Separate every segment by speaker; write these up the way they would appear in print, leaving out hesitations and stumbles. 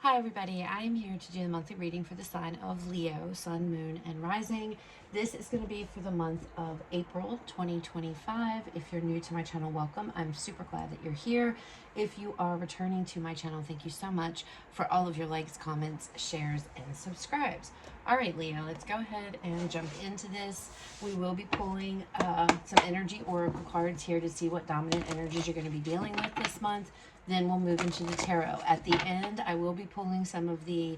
Speaker 1: Hi everybody, I am here to do the monthly reading for the sign of Leo, Sun, Moon, and Rising. This is going to be for the month of April 2025. If you're new to my channel, welcome. I'm super glad that you're here. If you are returning to my channel, thank you so much for all of your likes, comments, shares, and subscribes. All right, Leo, let's go ahead and jump into this. We will be pulling some energy oracle cards here to see what dominant energies you're going to be dealing with this month. Then we'll move into the tarot. At the end, I will be pulling some of the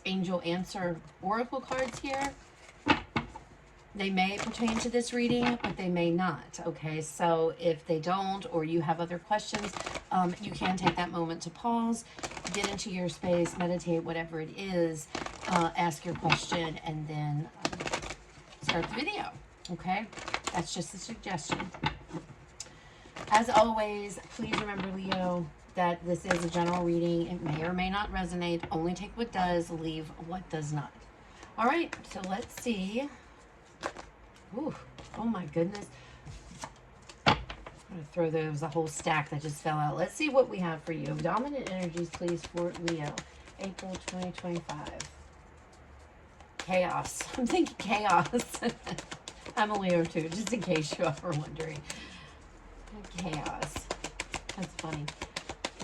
Speaker 1: angel answer oracle cards here. They may pertain to this reading, but they may not. Okay, so if they don't, or you have other questions, you can take that moment to pause, get into your space, meditate, whatever it is, ask your question, and then start the video. Okay, that's just a suggestion. As always, please remember, Leo, that this is a general reading. It may or may not resonate. Only take what does, leave what does not. All right, so let's see. Ooh, oh my goodness. I'm going to throw those, a whole stack that just fell out. Let's see what we have for you. Dominant energies, please, for Leo, April 2025. Chaos. I'm thinking chaos. I'm a Leo too, just in case you are wondering. Chaos. That's funny.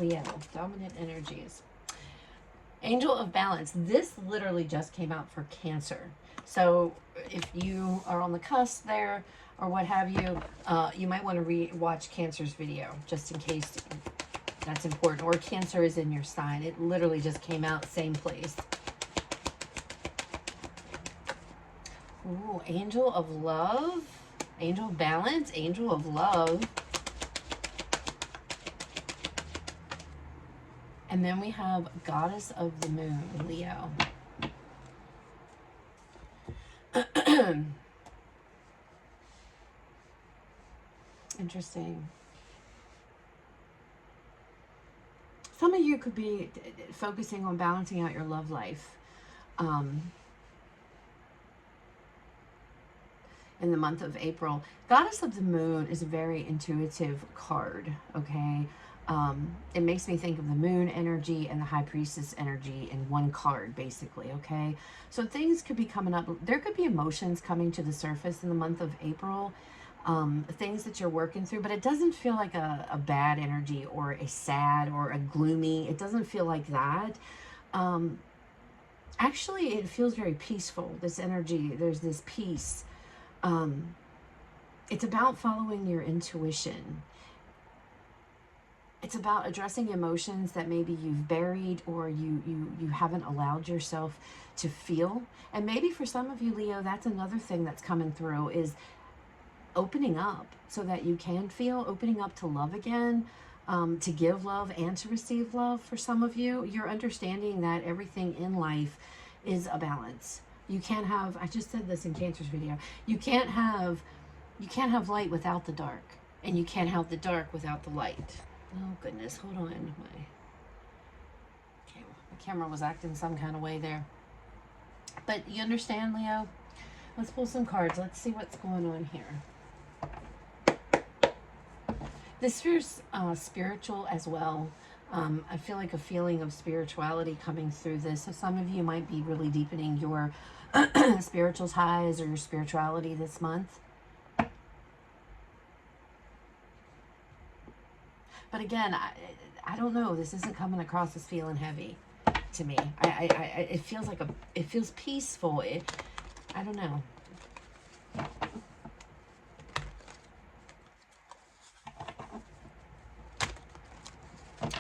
Speaker 1: Leo, dominant energies. Angel of Balance. This literally just came out for Cancer. So if you are on the cusp there or what have you, you might want to watch Cancer's video just in case that's important. Or Cancer is in your sign. It literally just came out, same place. Ooh, Angel of Love. Angel of Balance. Angel of Love. And then we have Goddess of the Moon, Leo. Interesting. Some of you could be focusing on balancing out your love life in the month of April. Goddess of the Moon is a very intuitive card, okay? It makes me think of the moon energy and the high priestess energy in one card, basically, okay? So things could be coming up. There could be emotions coming to the surface in the month of April, things that you're working through, but it doesn't feel like a bad energy or a sad or a gloomy. It doesn't feel like that. Actually, it feels very peaceful, this energy. There's this peace. It's about following your intuition. It's about addressing emotions that maybe you've buried or you haven't allowed yourself to feel. And maybe for some of you, Leo, that's another thing that's coming through, is opening up so that you can feel, opening up to love again, to give love and to receive love. For some of you, you're understanding that everything in life is a balance. You can't have, I just said this in Cancer's video, you can't have light without the dark, and you can't have the dark without the light. Oh goodness, hold on. My camera was acting some kind of way there. But you understand, Leo? Let's pull some cards. Let's see what's going on here. This feels spiritual as well. I feel like a feeling of spirituality coming through this. So some of you might be really deepening your spiritual ties or your spirituality this month. But again, I don't know. This isn't coming across as feeling heavy to me. It feels like it feels peaceful. I don't know.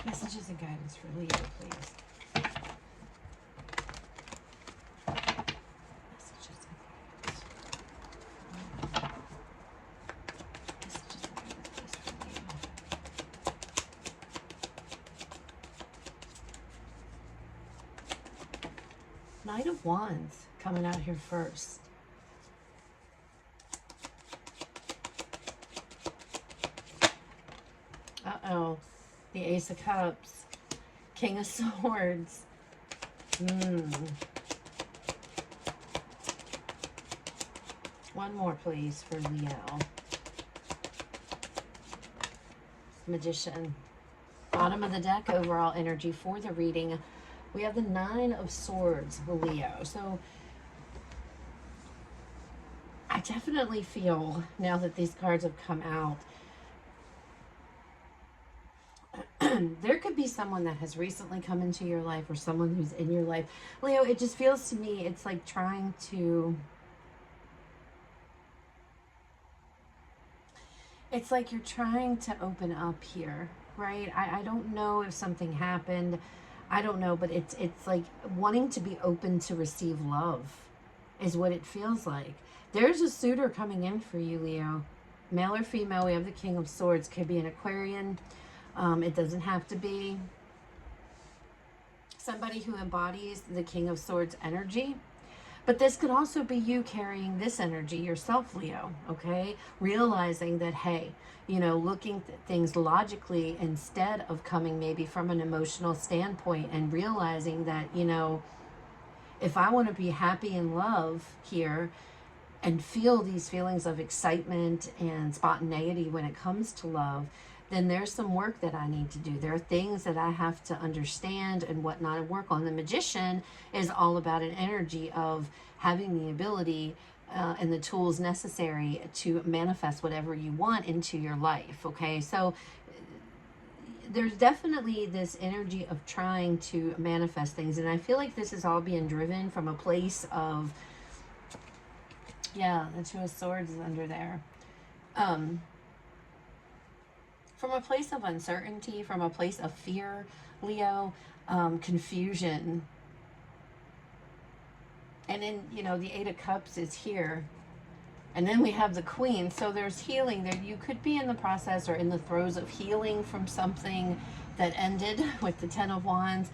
Speaker 1: Messages and guidance for Leo, please. Knight of Wands coming out here first. Uh-oh. The Ace of Cups. King of Swords. One more, please, for Leo. Magician. Bottom of the deck, overall energy for the reading. We have the Nine of Swords, Leo. So I definitely feel, now that these cards have come out, there could be someone that has recently come into your life, or someone who's in your life. Leo, it just feels to me, it's like trying to... It's like you're trying to open up here, right? I don't know if something happened. I don't know, but it's like wanting to be open to receive love is what it feels like. There's a suitor coming in for you, Leo. Male or female, we have the King of Swords. Could be an Aquarian. It doesn't have to be. Somebody who embodies the King of Swords energy. But this could also be you carrying this energy yourself, Leo, okay? Realizing that, hey, you know, looking at things logically instead of coming maybe from an emotional standpoint, and realizing that, you know, if I want to be happy in love here and feel these feelings of excitement and spontaneity when it comes to love, then there's some work that I need to do. There are things that I have to understand and whatnot and work on. The Magician is all about an energy of having the ability and the tools necessary to manifest whatever you want into your life, okay? So there's definitely this energy of trying to manifest things, and I feel like this is all being driven from a place of, yeah, the Two of Swords is under there. From a place of uncertainty, from a place of fear, Leo, confusion. And then, you know, the Eight of Cups is here. And then we have the Queen. So there's healing there. You could be in the process or in the throes of healing from something that ended with the Ten of Wands.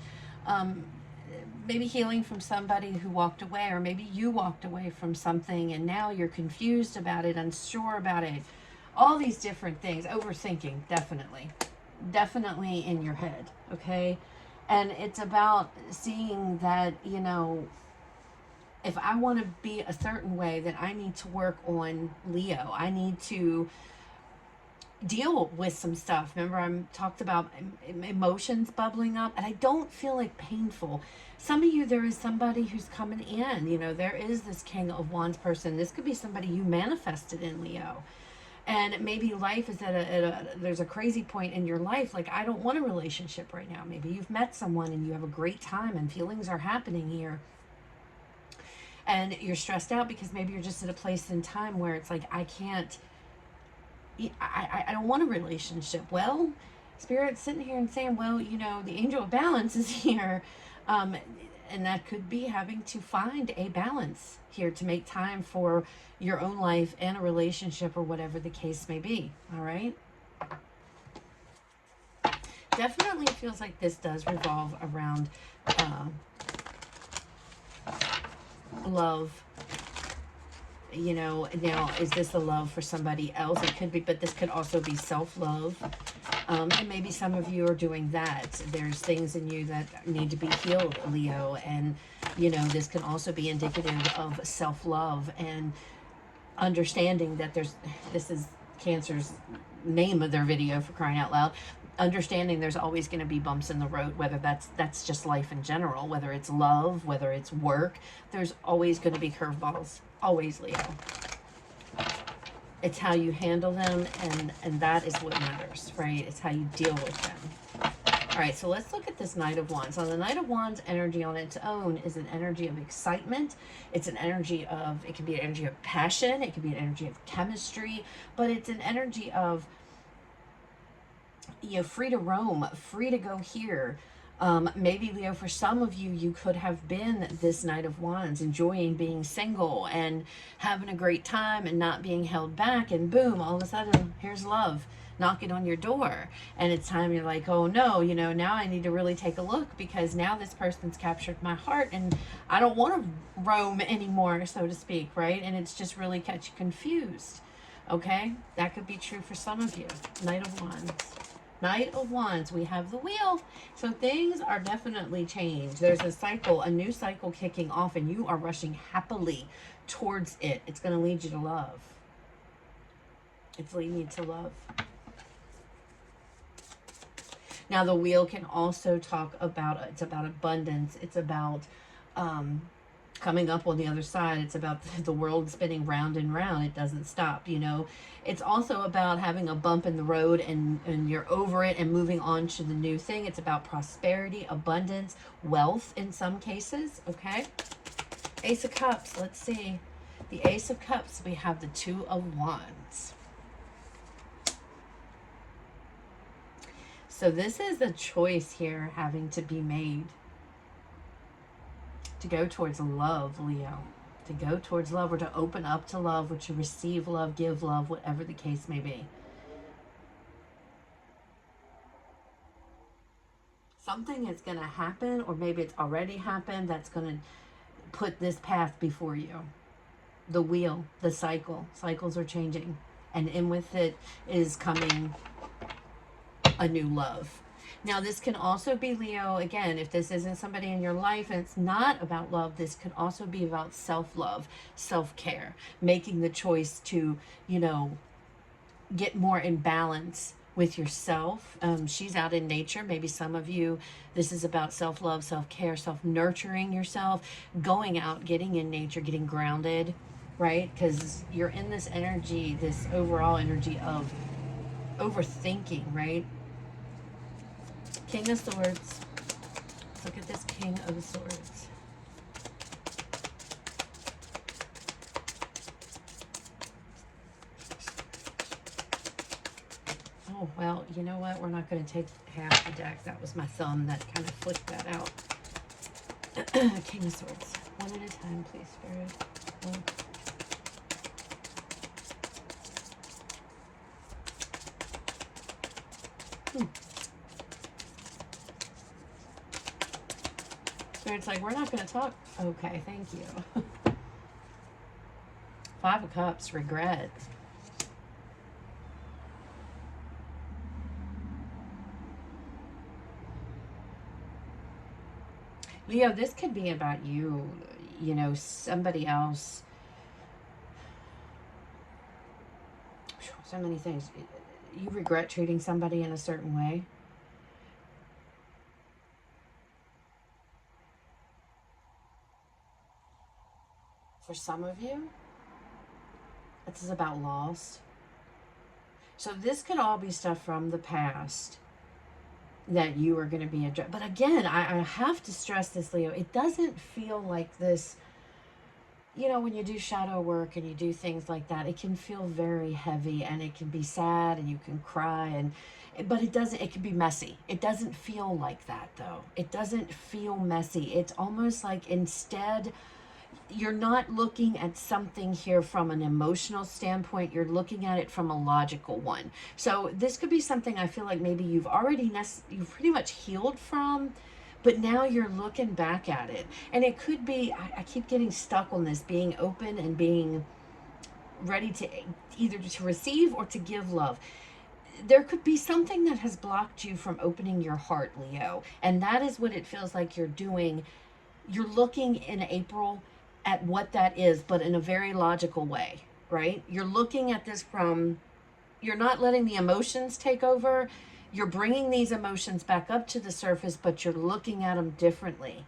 Speaker 1: Maybe healing from somebody who walked away, or maybe you walked away from something and now you're confused about it, unsure about it. All these different things. Overthinking, definitely. Definitely in your head, okay? And it's about seeing that, you know, if I want to be a certain way, then I need to work on Leo. I need to deal with some stuff. Remember, I talked about emotions bubbling up, and I don't feel like painful. Some of you, there is somebody who's coming in. You know, there is this King of Wands person. This could be somebody you manifested in, Leo. And maybe life is there's a crazy point in your life, like, I don't want a relationship right now. Maybe you've met someone and you have a great time and feelings are happening here. And you're stressed out because maybe you're just at a place in time where it's like, I don't want a relationship. Well, Spirit's sitting here and saying, well, you know, the Angel of Balance is here. And that could be having to find a balance here to make time for your own life and a relationship, or whatever the case may be. All right. Definitely feels like this does revolve around love. You know, now, is this a love for somebody else? It could be, but this could also be self-love. And maybe some of you are doing that. There's things in you that need to be healed, Leo. And, you know, this can also be indicative of self-love and understanding that this is Cancer's name of their video, for crying out loud. Understanding there's always going to be bumps in the road, whether that's just life in general, whether it's love, whether it's work. There's always going to be curveballs. Always, Leo. It's how you handle them, and that is what matters, right? It's how you deal with them. All right, so let's look at this Knight of Wands. Now, the Knight of Wands energy on its own is an energy of excitement. It's an energy of, it can be an energy of passion. It can be an energy of chemistry, but it's an energy of, you know, free to roam, free to go here. Maybe, Leo, for some of you, you could have been this Knight of Wands, enjoying being single and having a great time and not being held back, and boom, all of a sudden, here's love knocking on your door, and it's time, you're like, oh no, you know, now I need to really take a look, because now this person's captured my heart and I don't want to roam anymore, so to speak, right? And it's just really got you confused, okay? That could be true for some of you. Knight of Wands. Knight of Wands, we have the Wheel. So things are definitely changed. There's a cycle, a new cycle kicking off, and you are rushing happily towards it. It's going to lead you to love. It's leading you to love. Now, the wheel can also talk about, it's about abundance. It's about coming up on the other side. It's about the world spinning round and round. It doesn't stop, you know. It's also about having a bump in the road, and you're over it and moving on to the new thing. It's about prosperity, abundance, wealth in some cases, okay? Ace of Cups, let's see. The Ace of Cups, we have the Two of Wands. So this is a choice here having to be made. To go towards love, Leo. To go towards love, or to open up to love, or to receive love, give love, whatever the case may be. Something is going to happen, or maybe it's already happened, that's going to put this path before you. The wheel, the cycle. Cycles are changing. And in with it is coming a new love. Now, this can also be, Leo, again, if this isn't somebody in your life and it's not about love, this could also be about self-love, self-care, making the choice to, you know, get more in balance with yourself. She's out in nature. Maybe some of you, this is about self-love, self-care, self-nurturing yourself, going out, getting in nature, getting grounded, right? Because you're in this energy, this overall energy of overthinking, right? King of Swords. Let's look at this King of Swords. Oh, well, you know what? We're not going to take half the deck. That was my thumb that kind of flicked that out. King of Swords. One at a time, please, Spirit. One. Spirit's like, we're not going to talk. Okay, thank you. Five of Cups, regret. Leo, this could be about you, you know, somebody else. So many things. You regret treating somebody in a certain way. For some of you, this is about loss. So this could all be stuff from the past that you are going to be addressed. But again, I have to stress this, Leo. It doesn't feel like this, you know, when you do shadow work and you do things like that, it can feel very heavy and it can be sad and you can cry, and but it doesn't, it can be messy. It doesn't feel like that though. It doesn't feel messy. It's almost like instead you're not looking at something here from an emotional standpoint. You're looking at it from a logical one. So this could be something I feel like maybe you've already you've pretty much healed from, but now you're looking back at it. And it could be, I keep getting stuck on this, being open and being ready to either to receive or to give love. There could be something that has blocked you from opening your heart, Leo. And that is what it feels like you're doing. You're looking in April at what that is, but in a very logical way, right? You're looking at this from, you're not letting the emotions take over. You're bringing these emotions back up to the surface, but you're looking at them differently.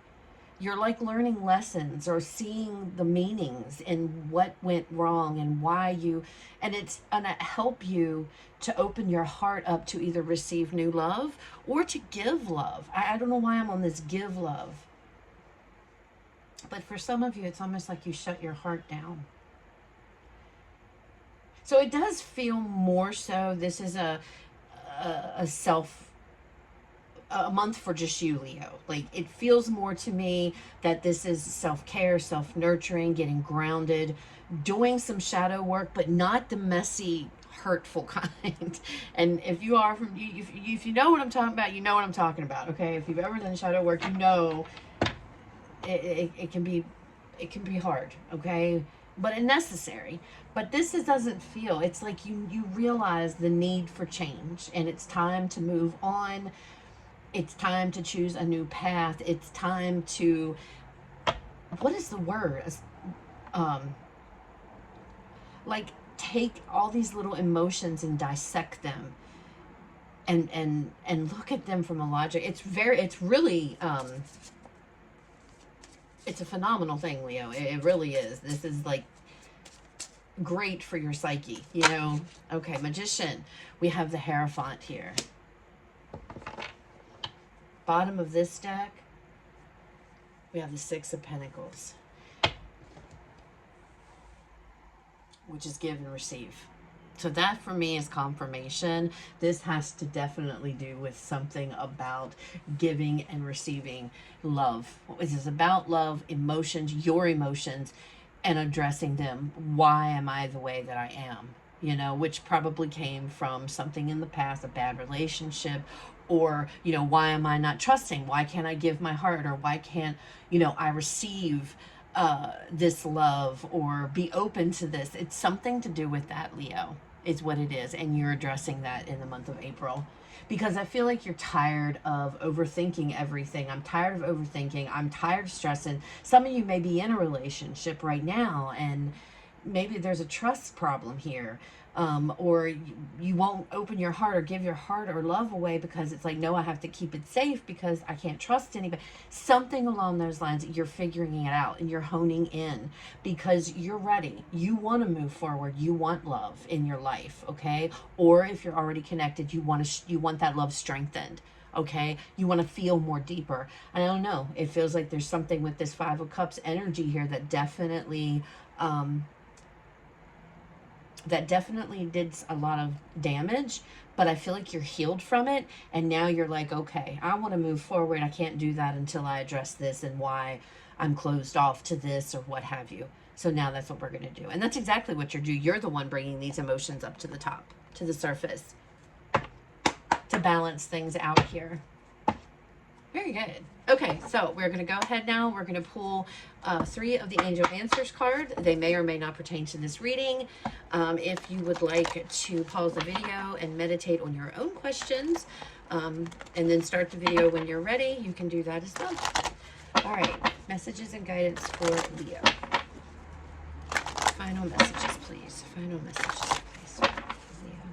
Speaker 1: You're like learning lessons or seeing the meanings in what went wrong and why you, and it's gonna help you to open your heart up to either receive new love or to give love. I don't know why I'm on this give love. But for some of you, it's almost like you shut your heart down. So it does feel more so, this is a month for just you, Leo. Like, it feels more to me that this is self-care, self-nurturing, getting grounded, doing some shadow work, but not the messy, hurtful kind. And if you are from, if you know what I'm talking about, you know what I'm talking about, okay? If you've ever done shadow work, you know it can be hard, okay, but it's necessary. But this doesn't feel, it's like you realize the need for change, and it's time to move on. It's time to choose a new path. It's time to, what is the word, like take all these little emotions and dissect them and look at them from a logic. It's really it's a phenomenal thing, Leo. It really is. This is like great for your psyche, you know. Okay, Magician. We have the Hierophant here. Bottom of this deck, we have the Six of Pentacles, which is give and receive. So that for me is confirmation. This has to definitely do with something about giving and receiving love. This is about love, emotions, your emotions, and addressing them. Why am I the way that I am? You know, which probably came from something in the past, a bad relationship, or, you know, why am I not trusting? Why can't I give my heart? Or why can't, you know, I receive this love or be open to this? It's something to do with that, Leo, is what it is. And you're addressing that in the month of April, because I feel like you're tired of overthinking everything. I'm tired of overthinking. I'm tired of stressing. Some of you may be in a relationship right now, and maybe there's a trust problem here. Or you won't open your heart or give your heart or love away because it's like, no, I have to keep it safe because I can't trust anybody. Something along those lines. You're figuring it out and you're honing in because you're ready. You want to move forward. You want love in your life, okay? Or if you're already connected, you want that love strengthened. Okay, you want to feel more deeper. I don't know. It feels like there's something with this Five of Cups energy here that definitely did a lot of damage, but I feel like you're healed from it. And now you're like, okay, I want to move forward. I can't do that until I address this and why I'm closed off to this or what have you. So now that's what we're going to do. And that's exactly what you're doing. You're the one bringing these emotions up to the top, to the surface, to balance things out here. Very good. Okay, so we're going to go ahead now. We're going to pull 3 of the Angel Answers card. They may or may not pertain to this reading. If you would like to pause the video and meditate on your own questions, and then start the video when you're ready, you can do that as well. All right, messages and guidance for Leo. Final messages, please. Final messages, please. Leo.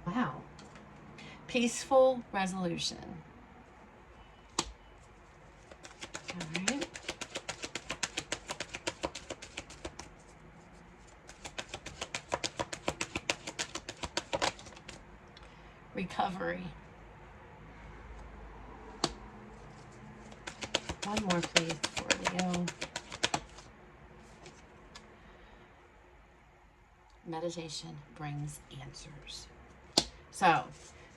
Speaker 1: Wow. Peaceful resolution. All right. Recovery. One more, please, for Leo. Meditation brings answers. So,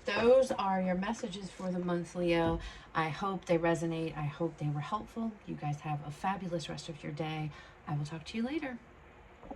Speaker 1: those are your messages for the month, Leo. I hope they resonate. I hope they were helpful. You guys have a fabulous rest of your day. I will talk to you later.